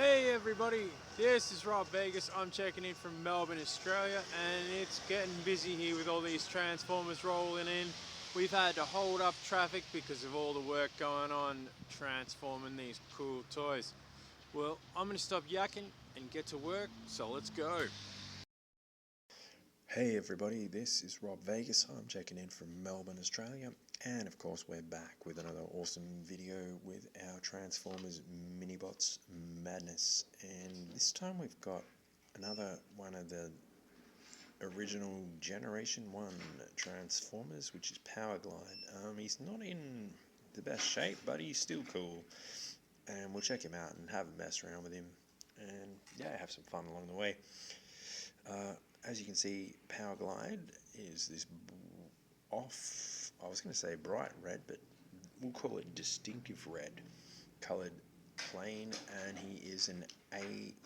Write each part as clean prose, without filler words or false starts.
Hey everybody, this is Rob Vegas. I'm checking in from Melbourne, Australia, and it's getting busy here with all these Transformers rolling in. We've had to hold up traffic because of all the work going on transforming these cool toys. Well, I'm going to stop yakking and get to work, so let's go. Hey everybody, this is Rob Vegas. I'm checking in from Melbourne, Australia, and of course we're back with another awesome video with our Transformers Minibots Madness. And this time we've got another one of the original Generation 1 Transformers, which is Powerglide. He's not in the best shape, but he's still cool. And we'll check him out and have a mess around with him and yeah, have some fun along the way. As you can see, Powerglide is this I was going to say bright red, but we'll call it distinctive red coloured plane, and he is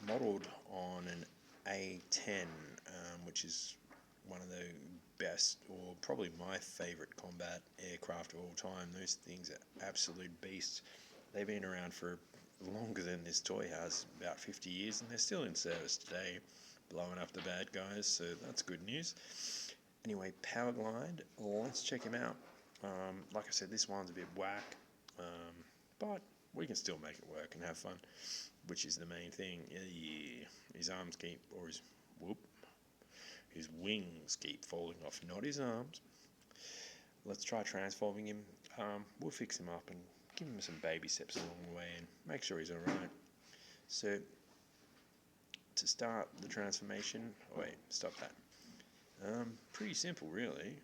modelled on an A10, which is one of the best, or probably my favourite combat aircraft of all time. Those things are absolute beasts. They've been around for longer than this toy has, about 50 years, and they're still in service today, blowing up the bad guys, so that's good news. Anyway, Powerglide, let's check him out. Like I said, this one's a bit whack, but we can still make it work and have fun, which is the main thing. Yeah, his arms keep, or his wings keep falling off, not his arms. Let's try transforming him. We'll fix him up and give him some baby steps along the way and make sure he's alright. So, to start the transformation, stop that. Pretty simple, really.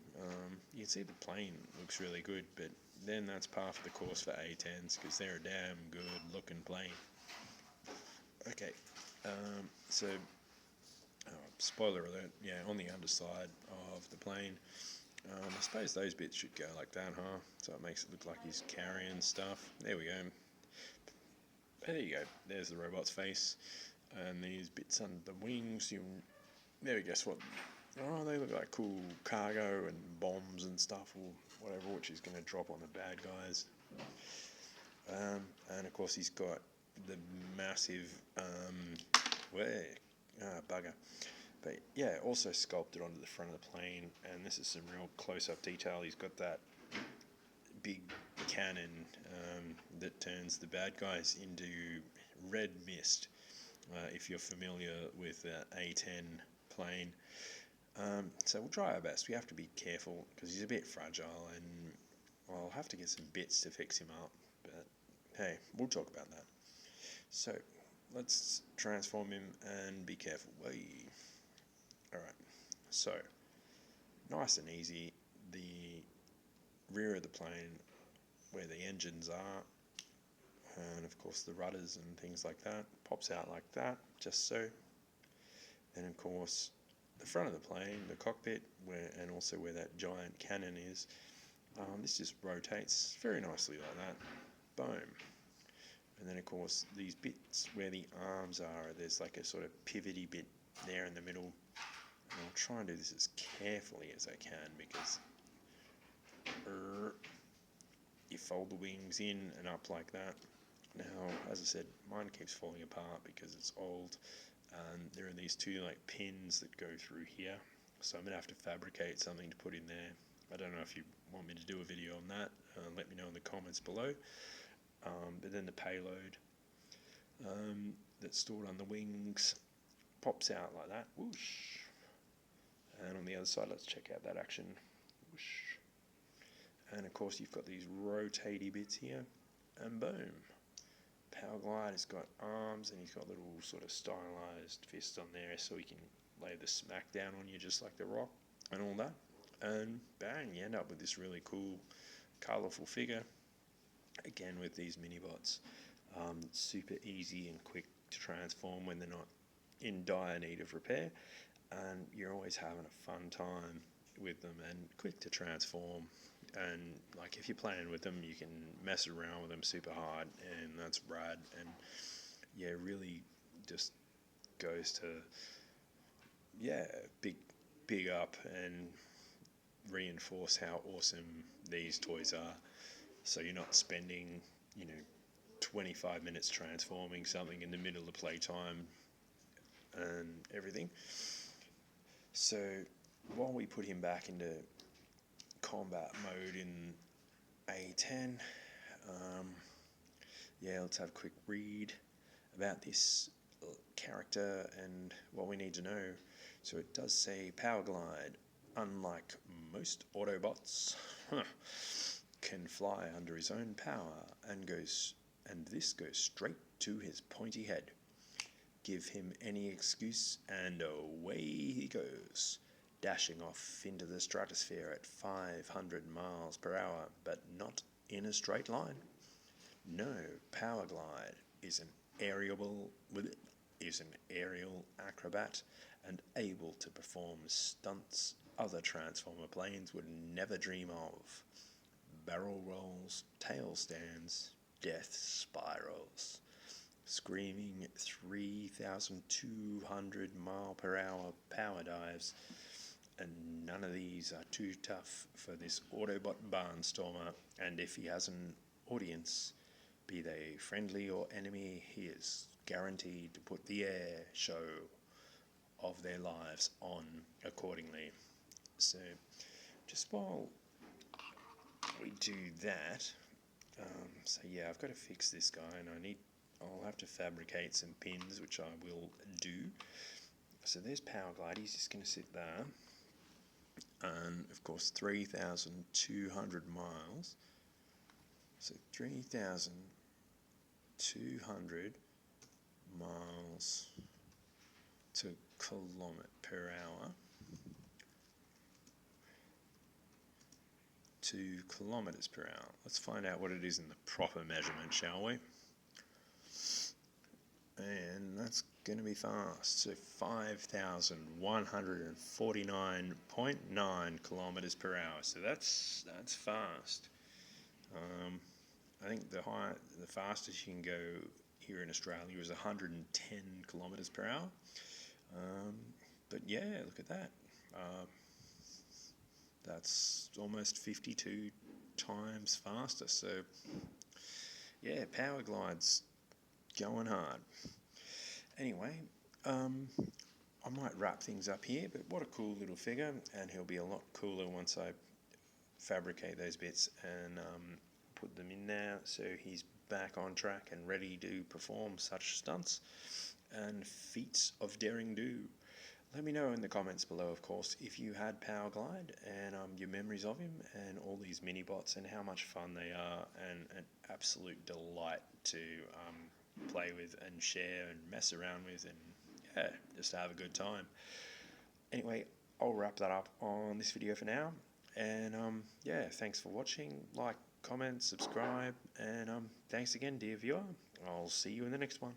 You can see the plane looks really good, but then that's par for the course for A10s because they're a damn good looking plane. Okay, so spoiler alert, yeah, on the underside of the plane, I suppose those bits should go like that, huh? So it makes it look like he's carrying stuff. There we go. There you go. There's the robot's face. And these bits under the wings, there we guess what? Oh, they look like cool cargo and bombs and stuff or whatever, which is going to drop on the bad guys. And of course he's got the massive, bugger. But yeah, also sculpted onto the front of the plane, and this is some real close-up detail. He's got that big cannon that turns the bad guys into red mist. If you're familiar with A10 plane. So we'll try our best. We have to be careful because he's a bit fragile, and I'll have to get some bits to fix him up, but hey, we'll talk about that. So let's transform him and be careful. Alright, so nice and easy. The rear of the plane where the engines are, and of course the rudders and things like that, pops out like that, just so. And of course the front of the plane, the cockpit, and also where that giant cannon is, this just rotates very nicely like that. Boom. And then of course these bits where the arms are, there's like a sort of pivoty bit there in the middle. And I'll try and do this as carefully as I can because you fold the wings in and up like that. Now, as I said, mine keeps falling apart because it's old. There are these two like pins that go through here, so I'm going to have to fabricate something to put in there. I don't know if you want me to do a video on that, let me know in the comments below. But then the payload that's stored on the wings pops out like that, whoosh. And on the other side, let's check out that action, whoosh. And of course you've got these rotatey bits here, and boom. Powerglide has got arms and he's got little sort of stylized fists on there so he can lay the smack down on you just like the Rock and all that. And bang, you end up with this really cool, colourful figure. Again with these mini-bots. Super easy and quick to transform when they're not in dire need of repair. And you're always having a fun time with them and quick to transform. And like if you're playing with them, you can mess around with them super hard, and that's rad. And yeah, really just goes to big up and reinforce how awesome these toys are. So you're not spending 25 minutes transforming something in the middle of playtime and everything. So while we put him back into combat mode in A10, let's have a quick read about this character and what we need to know. So it does say Powerglide, unlike most Autobots, can fly under his own power and this goes straight to his pointy head. Give him any excuse and away he goes, dashing off into the stratosphere at 500 miles per hour, but not in a straight line. No, Powerglide is an aerial acrobat and able to perform stunts other Transformer planes would never dream of. Barrel rolls, tail stands, death spirals, screaming 3,200 mile per hour power dives, and none of these are too tough for this Autobot barnstormer, and if he has an audience, be they friendly or enemy, he is guaranteed to put the air show of their lives on accordingly. So just while we do that, I've got to fix this guy, and I'll have to fabricate some pins, which I will do. So there's Powerglide, he's just going to sit there, and of course 3,200 miles, so 3,200 miles to kilometre per hour, 2 kilometres per hour. Let's find out what it is in the proper measurement, shall we? And that's going to be fast. So 5,149.9 kilometres per hour. So that's fast. I think the fastest you can go here in Australia is 110 kilometres per hour. But yeah, look at that. That's almost 52 times faster. So yeah, Powerglide's going hard. Anyway, I might wrap things up here, but what a cool little figure, and he'll be a lot cooler once I fabricate those bits and put them in there, so he's back on track and ready to perform such stunts and feats of daring do. Let me know in the comments below, of course, if you had Powerglide and your memories of him and all these mini-bots and how much fun they are, and an absolute delight to play with and share and mess around with, and yeah, just have a good time. Anyway, I'll wrap that up on this video for now, and thanks for watching. Like, comment, subscribe, and thanks again, dear viewer. I'll see you in the next one.